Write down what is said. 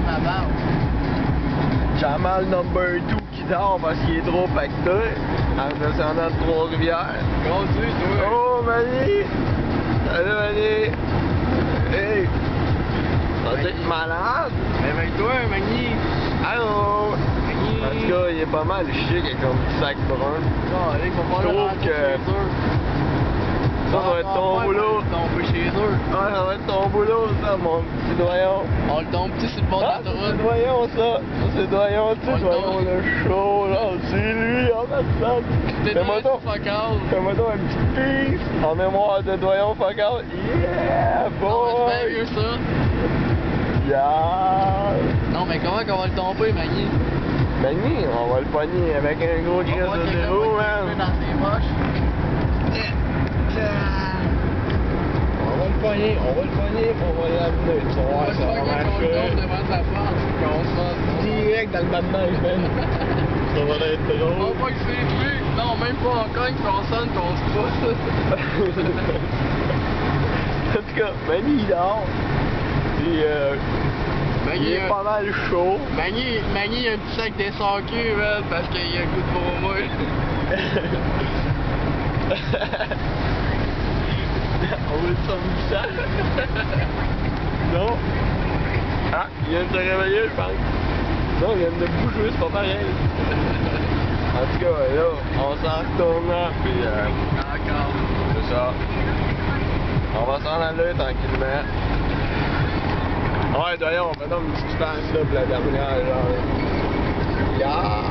ma barbe. Jamal number 2 qui dort parce qu'il est trop pacté. En descendant de Trois-Rivières. Continue, toi. Oh, Manny! Salut, Manny! Hey! T'es malade? Réveille-toi, Magny. Allô? Magny. En tout cas, il est pas mal chic avec son petit sac brun. Non, allez, faut pas Je le trouve rentrer que chez eux. ça va être ton boulot. Tomber chez eux. Ouais, ça va être ton boulot, ça, mon petit doyon. On le tombe petit sur le bord de Ah, c'est l'autoroute. doyon, ça. Ça, c'est doyon, tu sais, On le doyon, tombe. le show, là. C'est lui, en personne. Fais-moi donc. Fais-moi donc un petit peace en mémoire de doyon focal. Yeah, Non, boy! mais c'est bien mieux ça. Yeah! Non, mais comment qu'on va le tomber, Magny? Magny, on va le pogner avec un gros gris de zéro, man. Dans ses moches. On va le pogner, on va l'amener. Tu vas On voir, va se ça va faire qu'on le tombe marcher. devant sa porte. On se met direct dans le bas de neige, man. Ça va être On drôle. va que c'est plus. Non, même pas encore qu'on sonne qu'on se pousse. En tout cas, Manny il dort. Puis il est pas mal chaud. Magny a un petit sac d'SAQ, man, parce qu'il a un coup de vomir. On va le sac. Non? Ah, il vient de se réveiller, je pense. Non, il vient de bouger, c'est pas pareil. En tout cas, là, on s'en retourne là, puis Encore. c'est ça. On va s'en aller tranquillement. Ouais, d'ailleurs, on fait donc une petite passe là pour la dernière, genre. Yeah!